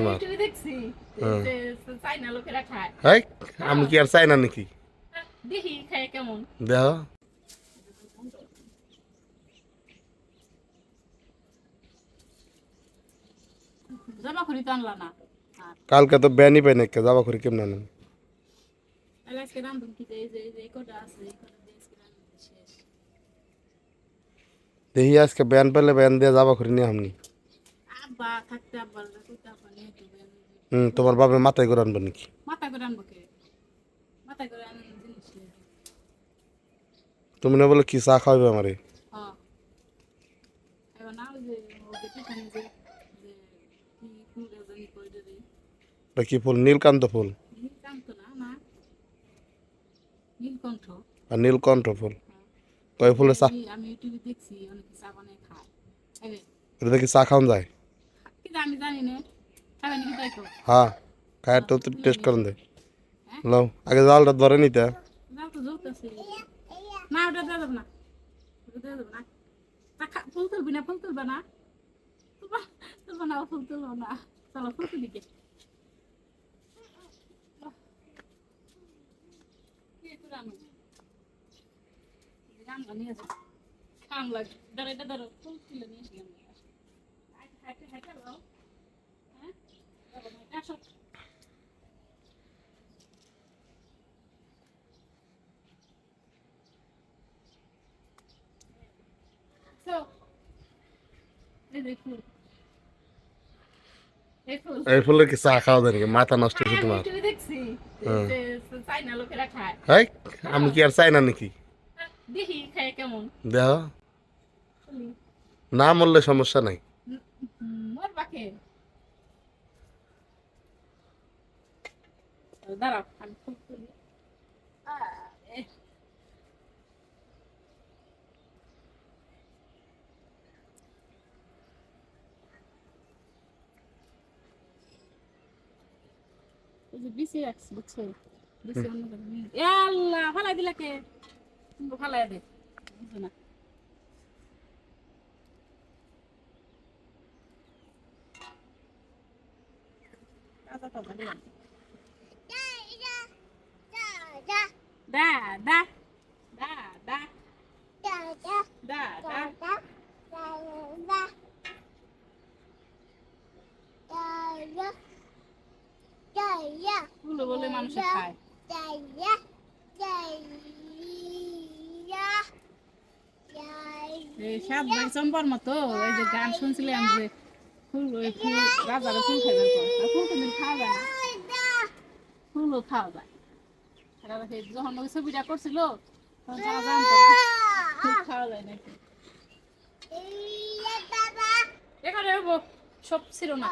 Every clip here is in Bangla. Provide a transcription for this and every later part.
তোমার? টিভি দেখছি হ্যাঁ। যে চাইনা লোকেরা খায়। হাই, আমি কি আর চাই না নাকি? দেখি খায় কেমন। দেহ, জমা করি তো আনলা না। আর কালকে তো ব্যানই পাই নাকি, যাবা করি কেমন আনেন? তাহলে আজকে রান্ধুন কি এই কটা আছে এই কটা দিয়ে আজকে রান্ধুন শেষ। দেখি আজকে ব্যান পেলে ব্যান দিয়ে যাবা করি নিয়ে আমনি। আব্বা থাকতে আব্বার কইতে আব্বা নিয়ে তো তোমার বাবা মাথায় করে আনবে নাকি? মাথা করে আনবো কে? মাথা করে আনবো জিনিস নিয়ে। তুমি না বলে কি চা খাওয়াবে আমারে? হ্যাঁ এবার না ওই যে ওকে টিফিনে যে যে কি ফুল জানি কই যদি এটা কি ফুল? নীলকান্ত ফুল নীলকান্ত না না নীলকণ্ঠ। আর নীলকণ্ঠ ফুল। হ্যাঁ তো ওই ফুলে চা, আমি ইউটিউবে দেখছি অনেকে চা বানায় খায়। এই এটা কি চা খাওয়ান যায়? কি আমি জানি না খাবে নাকি দেখো। হ্যাঁ, খায় তো টেস্ট করেন দেয়। লাও আগে জালটা ধরে নিতে। যাও তো জ্বলতেছে না ওটা দেওয়া যাবে না ওটা দেওয়া যাবে না ফুল তুলবি না ফুল তুলবা না তুলবা তুলবা না ফুল তুলবো না চলো ফুল তুলি গে গান নিয়ে যাও খাম লাগে ধরো এটা ধরো ফুল তুলে নিয়ে এসে হাইটে হাইটে লাও হ্যাঁ আসো তো এই দেখুন এই ফুল এই ফুলের কি চা খাওয়া যায় নাকি? মাথা নষ্ট হচ্ছে আমি তোমার। ইউটিউবে দেখছি হ্যাঁ। যে চাইনা লোকেরা খায়। হাই, আমি কি আর চাই না নাকি? দেখি খায় কেমন। দেহ, না মরলে সমস্যা নাই। মোর পাখে দাঁড়াও আমি ফুল তুলি। আরে, এই যে বিছে রাখছি বুঝছো বিছে অন্য এ আল্লাহ ফালাই দিলা কে তুমি ফালাই দে বুঝছো না কাঁচা টাকা দিলাম দা দা দা দা দা দা ফুল বলে মানুষে খায়। এই সাত ভাই চম্পার মতো এই যে গান শুনছিলাম যে ফুল ওই ফুল রাজারা ফুল খাই ফুল তো খাওয়া যায় না ফুলও খাওয়া যায় যখন ওই ছবিটা করছিল তখন তারা জানতো না ফুল খাওয়া যায় নাকি এখানে সব ছিল না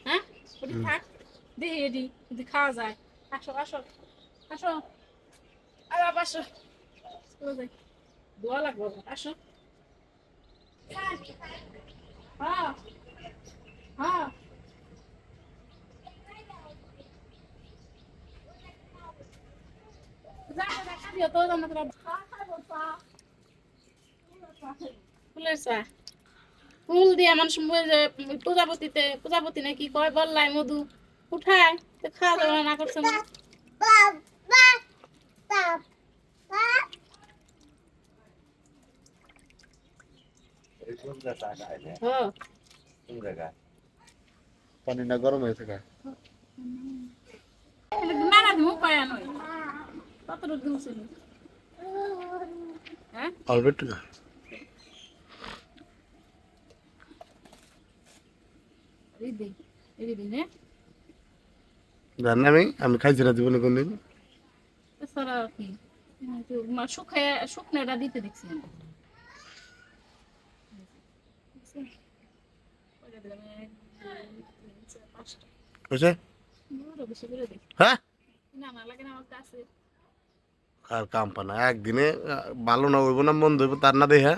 হ্যাঁ ওটি থাক দেখি এটি যদি খাওয়া যায় আসো আসো আসো আর আসো দোয়া লাগবো আসো হ্যাঁ হ্যাঁ ফুল দিয়ে মানুষ প্রজাপতিতে প্রজাপতি নাকি কয় বললাই মধু উঠায় তো খাওয়া দাওয়া না করছে না হ্যাঁ পানি না গরম হয়েছে কা? নানা দিমু পায়া নয় কত দিমছিল হ্যাঁ অল্প একটু না। এই দে এই দিন হ্যাঁ জানি আমি খাইছি না জীবনে কোনদিন। এছাড়া কি শুকায় শুকনাটা দিতে দেখছি পাঁচটা বুঝছে? বেশি করে দেখি হ্যাঁ, না না লাগে না আমার কাছে আর কাম পানা একদিনে ভালো না হইব না মন্দ হইব তার না দেখা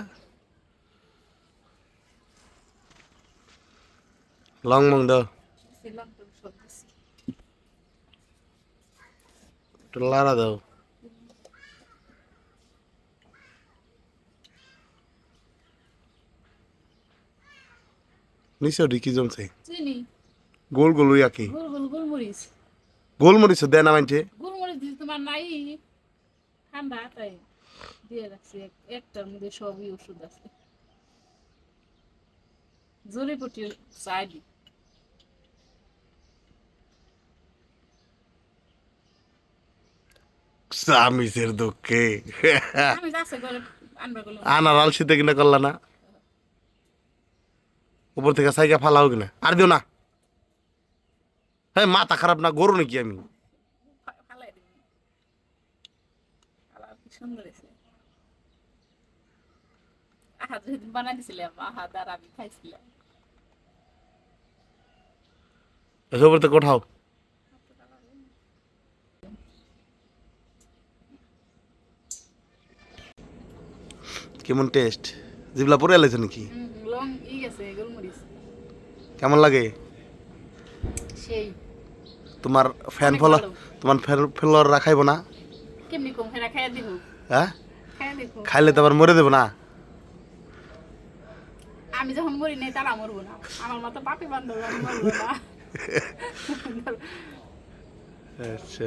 লং মং দাও ছিলাম তো সব দিছি একটু লাড়া দাও। নিচে ওটি কি জমছে? চিনি গোল গোল হইয়া কি গোলমরিচ গোলমরিচ দেয় না মানছে গোলমরিচ দিতে তোমার নাই ঠান্ডা তাই দিয়ে রাখছি একটার মধ্যে সবই ওষুধ আছে জড়িপটি চাইলি স্বামীসের দুঃখে আমি যাচ্ছে করে আনবা গেলাম আনার আলসিতে কিনা করলা না উপর থেকে সাইকেল ফালাও কিনা আর দিও না হ্যাঁ মাথা খারাপ না গরু নাকি আমি ফালাই দিবি আলা কি সুন্দর হয়েছে আহা যেদিন বানাই দিছিলাম আহা দাঁড়া আমি খাইছিলাম উপর থেকে কোঠাও কেমন টেস্ট জিবলা পরে এলাইছো নাকি লং ই গেছে গোলমরিচ কেমন লাগে সেই তোমার ফ্যান অনেক ফলো ভালো। তোমার ফ্যান ফলোয়ার রাখাইব না কেমনি কম হেরা খাইয়া দিব হ্যাঁ খাইয়া দেখো খাইলে তো আবার মরে দেবো না আমি যখন মরি নাই তারা মরবো না আমার মতো পাপি বান্ধব আমি মরবো না আচ্ছা